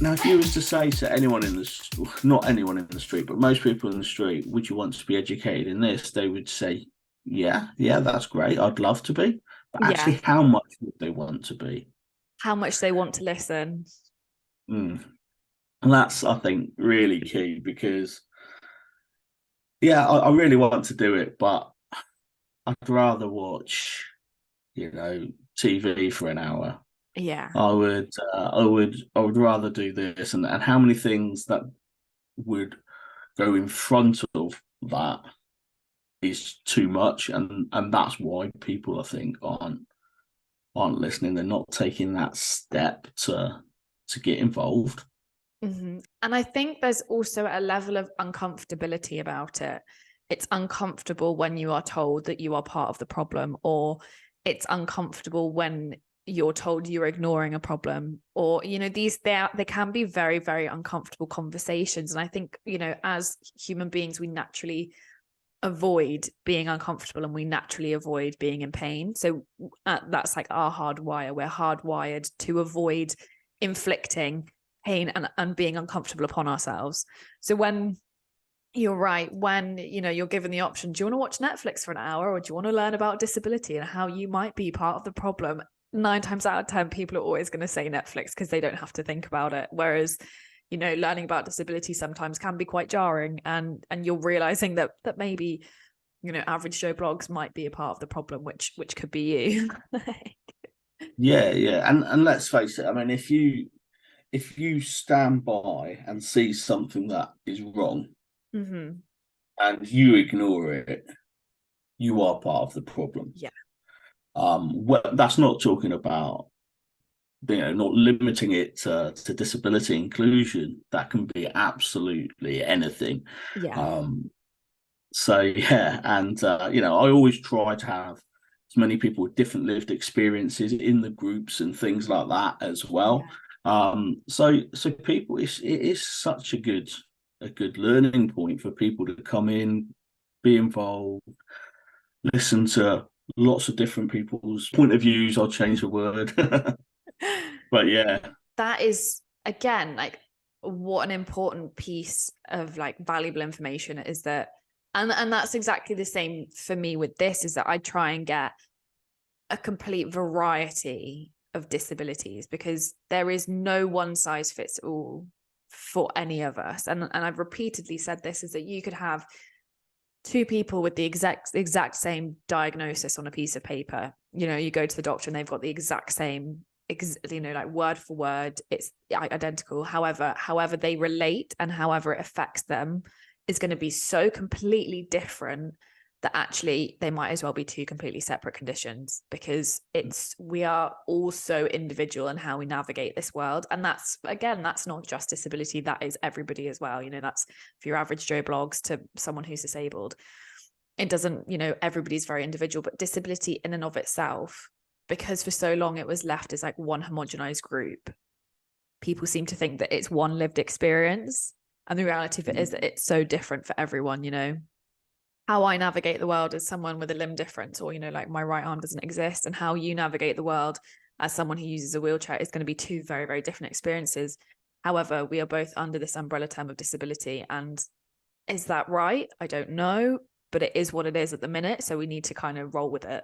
Now, if you was to say to anyone not anyone in the street, but most people in the street, would you want to be educated in this? They would say, yeah, that's great. I'd love to be. But Yeah. actually, how much would they want to be? How much they want to listen. Mm. And that's, I think, really key because, yeah, I really want to do it, but I'd rather watch, TV for an hour. Yeah. I would rather do this, and how many things that would go in front of that is too much, and that's why people, I think, aren't listening. They're not taking that step to get involved. Mm-hmm. And I think there's also a level of uncomfortability about it. It's uncomfortable when you are told that you are part of the problem, or it's uncomfortable when you're told you're ignoring a problem, or they can be very, very uncomfortable conversations. And I think, as human beings, we naturally avoid being uncomfortable, and we naturally avoid being in pain. So that's like our hardwire. We're hardwired to avoid inflicting pain and being uncomfortable upon ourselves. So when you're right, when you're given the option, do you want to watch Netflix for an hour, or do you want to learn about disability and how you might be part of the problem? 9 times out of 10 people are always going to say Netflix because they don't have to think about it. Whereas learning about disability sometimes can be quite jarring, and you're realizing that maybe average Joe blogs might be a part of the problem, which could be you. Yeah, and let's face it. I mean, if you stand by and see something that is wrong Mm-hmm. and you ignore it, you are part of the problem. Yeah. That's not talking about not limiting it to disability inclusion. That can be absolutely anything. Yeah. So yeah, and I always try to have as many people with different lived experiences in the groups and things like that as well. Yeah. So people, it is such a good learning point for people to come in, be involved, listen to lots of different people's point of views. I'll change the word, but yeah, That is, again, like, what an important piece of like valuable information is that. And that's exactly the same for me with this, is that I try and get a complete variety of disabilities, because there is no one size fits all for any of us. And I've repeatedly said this, is that you could have two people with the exact same diagnosis on a piece of paper. You go to the doctor and they've got the exact same, like word for word, it's identical. However they relate and however it affects them is going to be so completely different that actually they might as well be two completely separate conditions, because we are all so individual in how we navigate this world. And that's not just disability, that is everybody as well. That's for your average Joe blogs to someone who's disabled. It doesn't, everybody's very individual. But disability in and of itself, because for so long it was left as like one homogenized group, people seem to think that it's one lived experience, and the reality of it is that it's so different for everyone. How I navigate the world as someone with a limb difference, or like my right arm doesn't exist, and how you navigate the world as someone who uses a wheelchair is going to be two very, very different experiences. However, we are both under this umbrella term of disability. And is that right? I don't know, but it is what it is at the minute, so we need to kind of roll with it.